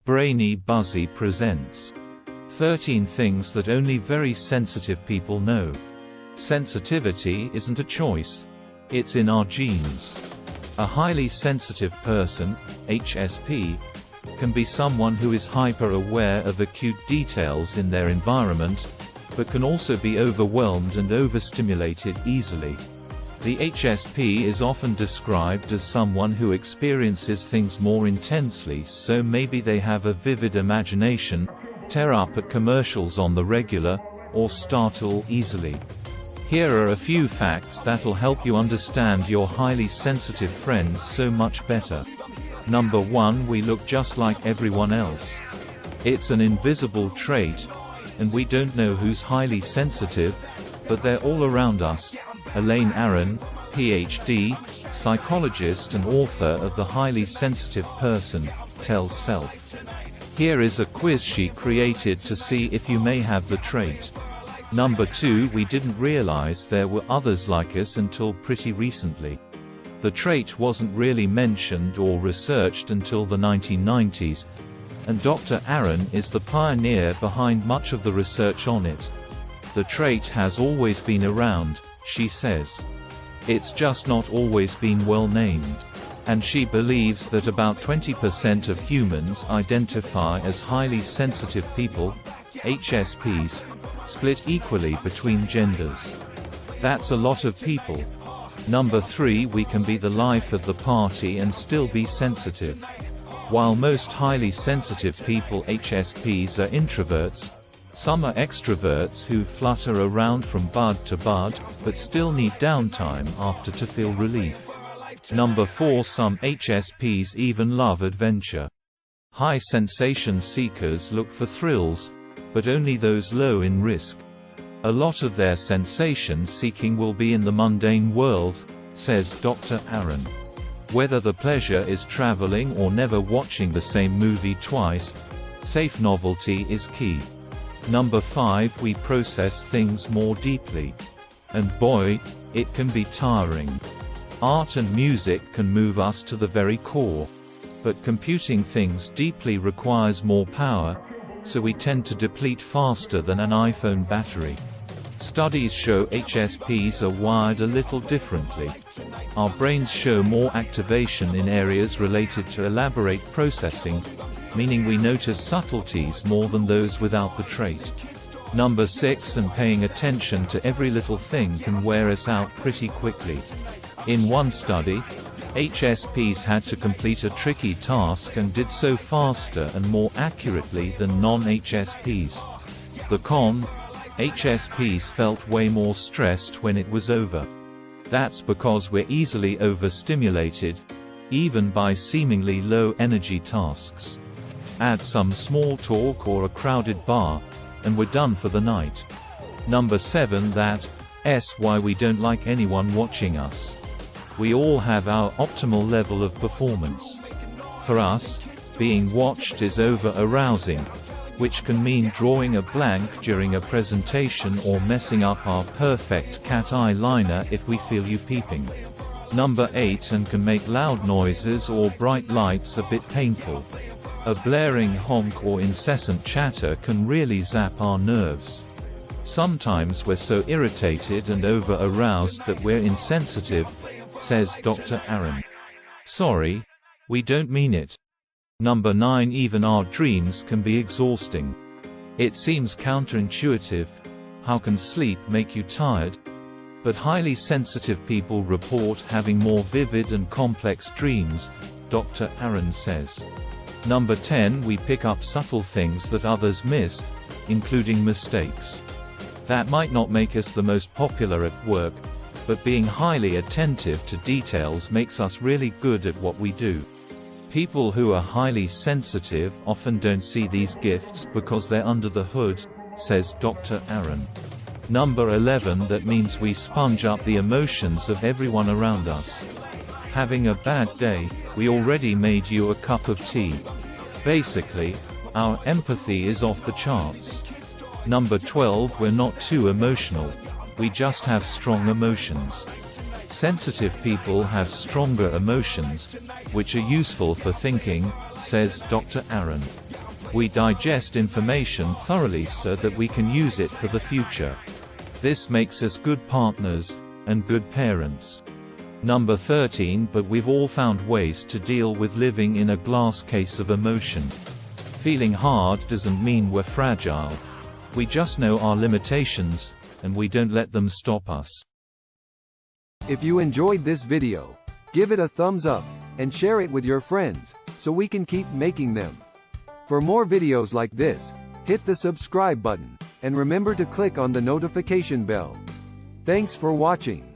Brainy Buzzy presents 13 things that only very sensitive people know. Sensitivity isn't a choice. It's in our genes. A highly sensitive person, HSP, can be someone who is hyper-aware of acute details in their environment, but can also be overwhelmed and overstimulated easily. The HSP is often described as someone who experiences things more intensely, so maybe they have a vivid imagination, tear up at commercials on the regular, or startle easily. Here are a few facts that'll help you understand your highly sensitive friends so much better. Number 1, we look just like everyone else. It's an invisible trait, and we don't know who's highly sensitive, but they're all around us. Elaine Aron, Ph.D., psychologist and author of The Highly Sensitive Person, tells Self. Here is a quiz she created to see if you may have the trait. Number 2, we didn't realize there were others like us until pretty recently. The trait wasn't really mentioned or researched until the 1990s, and Dr. Aron is the pioneer behind much of the research on it. The trait has always been around, she says. It's just not always been well named. And she believes that about 20% of humans identify as highly sensitive people, HSPs, split equally between genders. That's a lot of people. Number 3, we can be the life of the party and still be sensitive. While most highly sensitive people, HSPs, are introverts, some are extroverts who flutter around from bud to bud, but still need downtime after to feel relief. Number 4, some HSPs even love adventure. High sensation seekers look for thrills, but only those low in risk. A lot of their sensation seeking will be in the mundane world, says Dr. Aron. Whether the pleasure is traveling or never watching the same movie twice, safe novelty is key. Number 5, we process things more deeply. And boy, it can be tiring. Art and music can move us to the very core. But computing things deeply requires more power, so we tend to deplete faster than an iPhone battery. Studies show HSPs are wired a little differently. Our brains show more activation in areas related to elaborate processing, meaning we notice subtleties more than those without the trait. Number 6, and paying attention to every little thing can wear us out pretty quickly. In one study, HSPs had to complete a tricky task and did so faster and more accurately than non-HSPs. The con: HSPs felt way more stressed when it was over. That's because we're easily overstimulated, even by seemingly low-energy tasks. Add some small talk or a crowded bar, and we're done for the night. Number 7, that's why we don't like anyone watching us. We all have our optimal level of performance. For us, being watched is over-arousing, which can mean drawing a blank during a presentation or messing up our perfect cat eye liner if we feel you peeping. Number 8, and can make loud noises or bright lights a bit painful. A blaring honk or incessant chatter can really zap our nerves. Sometimes we're so irritated and over-aroused that we're insensitive, says Dr. Aron. Sorry, we don't mean it. Number 9, even our dreams can be exhausting. It seems counterintuitive. How can sleep make you tired? But highly sensitive people report having more vivid and complex dreams, Dr. Aron says. Number 10, we pick up subtle things that others miss, including mistakes. That might not make us the most popular at work, but being highly attentive to details makes us really good at what we do. People who are highly sensitive often don't see these gifts because they're under the hood, says Dr. Aron. Number 11, that means we sponge up the emotions of everyone around us. Having a bad day, we already made you a cup of tea. Basically, our empathy is off the charts. Number 12, we're not too emotional. We just have strong emotions. Sensitive people have stronger emotions, which are useful for thinking, says Dr. Aron. We digest information thoroughly so that we can use it for the future. This makes us good partners, and good parents. Number 13. But we've all found ways to deal with living in a glass case of emotion. Feeling hard doesn't mean we're fragile. We just know our limitations, and we don't let them stop us. If you enjoyed this video, give it a thumbs up, and share it with your friends, so we can keep making them. For more videos like this, hit the subscribe button, and remember to click on the notification bell. Thanks for watching.